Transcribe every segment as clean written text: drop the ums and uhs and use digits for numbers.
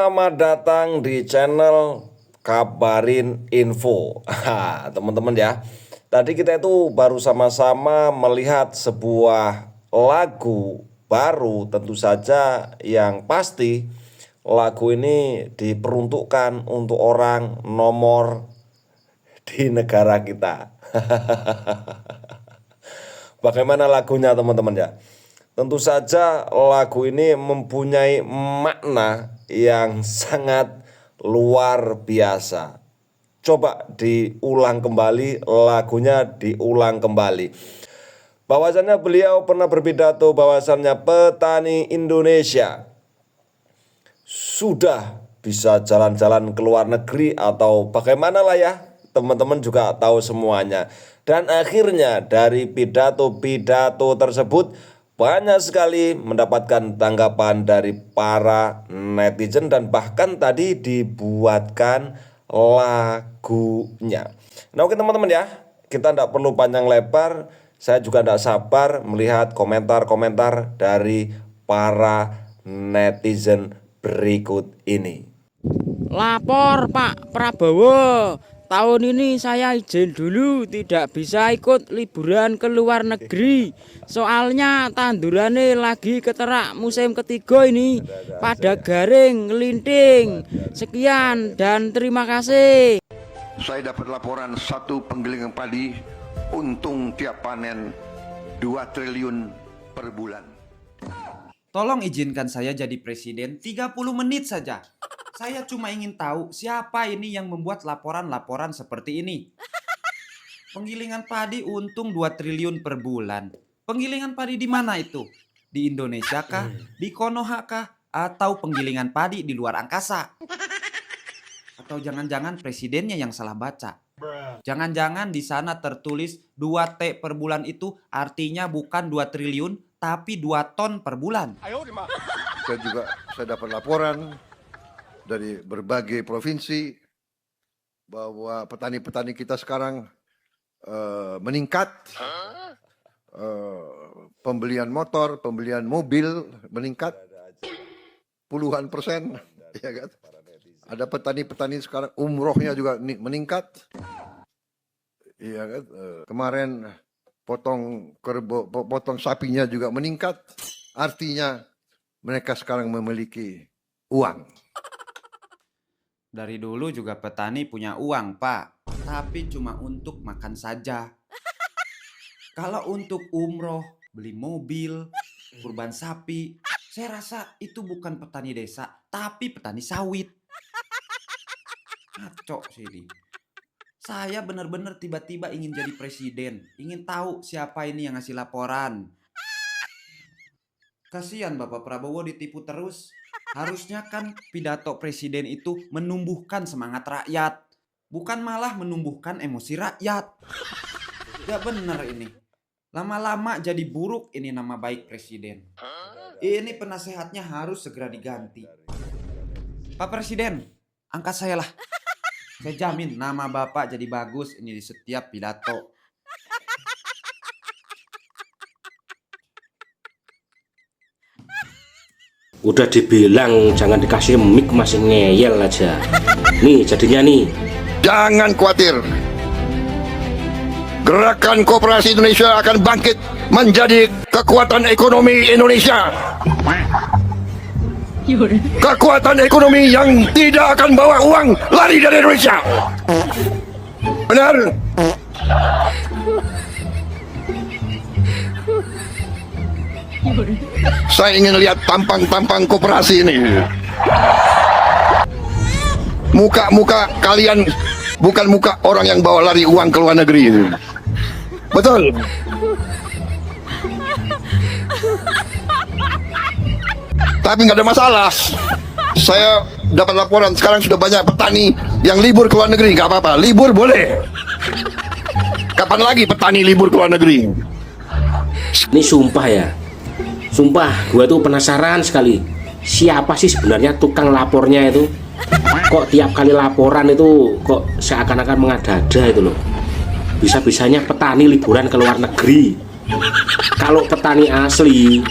Selamat datang di channel Kabarin Info. Teman-teman ya, tadi kita itu baru sama-sama melihat sebuah lagu baru. Tentu saja yang pasti lagu ini diperuntukkan untuk orang nomor di negara kita. Bagaimana lagunya teman-teman ya? Tentu saja lagu ini mempunyai makna yang sangat luar biasa. Coba diulang kembali, lagunya diulang kembali. Bahwasannya beliau pernah berpidato bahwasannya petani Indonesia sudah bisa jalan-jalan ke luar negeri atau bagaimana lah ya. Teman-teman juga tahu semuanya. Dan akhirnya dari pidato-pidato tersebut banyak sekali mendapatkan tanggapan dari para netizen dan bahkan tadi dibuatkan lagunya. Nah oke teman-teman ya, kita tidak perlu panjang lebar. Saya juga tidak sabar melihat komentar-komentar dari para netizen berikut ini. Lapor Pak Prabowo, tahun ini saya izin dulu tidak bisa ikut liburan ke luar negeri. Soalnya tandurannya lagi keterak musim ketiga ini pada garing, ngelinting. Sekian dan terima kasih. Saya dapat laporan satu penggilingan padi untung tiap panen 2 triliun per bulan. Tolong izinkan saya jadi presiden 30 menit saja. Saya cuma ingin tahu siapa ini yang membuat laporan-laporan seperti ini. Penggilingan padi untung 2 triliun per bulan. Penggilingan padi di mana itu? Di Indonesia kah? Di Konoha kah? Atau penggilingan padi di luar angkasa? Atau jangan-jangan presidennya yang salah baca? Jangan-jangan di sana tertulis 2T per bulan itu artinya bukan 2 triliun tapi 2 ton per bulan. Saya dapat laporan dari berbagai provinsi bahwa petani-petani kita sekarang meningkat, pembelian motor, pembelian mobil meningkat puluhan persen, ya kan? Ada petani-petani sekarang umrohnya juga meningkat, ya kan? Kemarin potong sapinya juga meningkat, artinya mereka sekarang memiliki uang. Dari dulu juga petani punya uang, Pak. Tapi cuma untuk makan saja. Kalau untuk umroh, beli mobil, kurban sapi, saya rasa itu bukan petani desa, tapi petani sawit. Ngaco sih ini. Saya benar-benar tiba-tiba ingin jadi presiden. Ingin tahu siapa ini yang ngasih laporan. Kasihan Bapak Prabowo ditipu terus. Harusnya kan pidato presiden itu menumbuhkan semangat rakyat, bukan malah menumbuhkan emosi rakyat. Gak bener ini. Lama-lama jadi buruk ini nama baik presiden. Ini penasehatnya harus segera diganti. Pak Presiden, angkat saya lah. Saya jamin nama Bapak jadi bagus ini di setiap pidato. Udah dibilang jangan dikasih mic masih ngeyel aja. Nih jadinya nih. Jangan khawatir. Gerakan Koperasi Indonesia akan bangkit menjadi kekuatan ekonomi Indonesia. Kekuatan ekonomi yang tidak akan bawa uang lari dari Indonesia. Benar? Saya ingin lihat tampang-tampang koperasi ini. Muka-muka kalian bukan muka orang yang bawa lari uang ke luar negeri. Betul? Tapi nggak ada masalah. Saya dapat laporan sekarang sudah banyak petani yang libur ke luar negeri. Nggak apa-apa, libur boleh. Kapan lagi petani libur ke luar negeri? Ini sumpah ya. Sumpah, gue tuh penasaran sekali. Siapa sih sebenarnya tukang lapornya itu? Kok tiap kali laporan itu kok seakan-akan mengada-ada itu loh. Bisa-bisanya petani liburan ke luar negeri. Kalau petani asli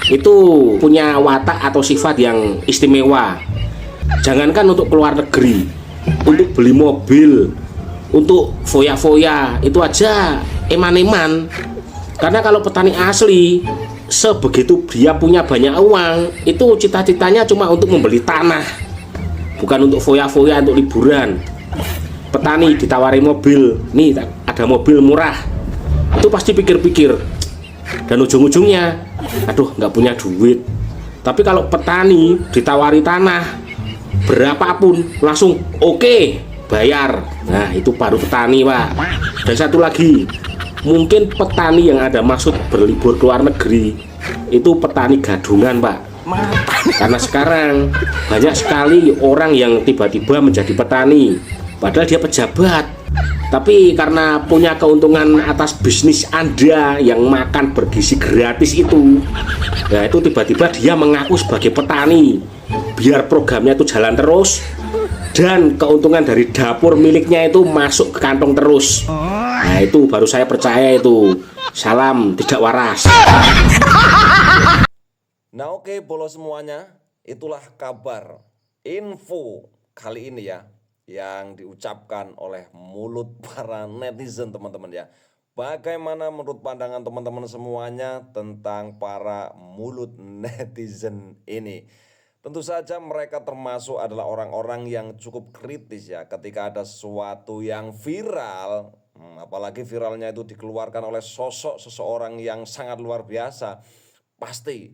itu punya watak atau sifat yang istimewa. Jangankan untuk keluar negeri, untuk beli mobil, untuk foya-foya itu aja eman-eman. Karena kalau petani asli, sebegitu dia punya banyak uang, itu cita-citanya cuma untuk membeli tanah, bukan untuk foya-foya, untuk liburan. Petani ditawari mobil, nih ada mobil murah, itu pasti pikir-pikir, dan ujung-ujungnya, aduh nggak punya duit. Tapi kalau petani ditawari tanah berapapun, langsung oke, bayar. Nah itu baru petani, Pak. Dan satu lagi, mungkin petani yang ada maksud berlibur ke luar negeri itu petani gadungan, Pak. Karena sekarang banyak sekali orang yang tiba-tiba menjadi petani, padahal dia pejabat, tapi karena punya keuntungan atas bisnis Anda yang makan bergizi gratis itu, ya itu tiba-tiba dia mengaku sebagai petani biar programnya itu jalan terus dan keuntungan dari dapur miliknya itu masuk ke kantong terus. Nah itu baru saya percaya itu. Salam tidak waras. Nah oke bolo semuanya, itulah kabar info kali ini ya, yang diucapkan oleh mulut para netizen teman-teman ya. Bagaimana menurut pandangan teman-teman semuanya tentang para mulut netizen ini? Tentu saja mereka termasuk adalah orang-orang yang cukup kritis ya ketika ada sesuatu yang viral, apalagi viralnya itu dikeluarkan oleh sosok seseorang yang sangat luar biasa. Pasti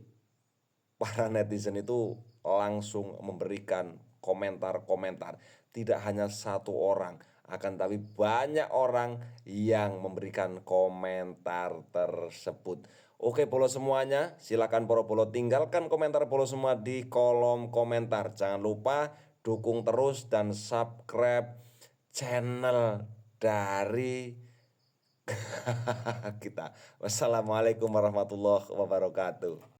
para netizen itu langsung memberikan komentar-komentar. Tidak hanya satu orang, akan tapi banyak orang yang memberikan komentar tersebut. Oke bolo semuanya, silakan bolo tinggalkan komentar bolo semua di kolom komentar. Jangan lupa dukung terus dan subscribe channel dari kita. Wassalamualaikum warahmatullahi wabarakatuh.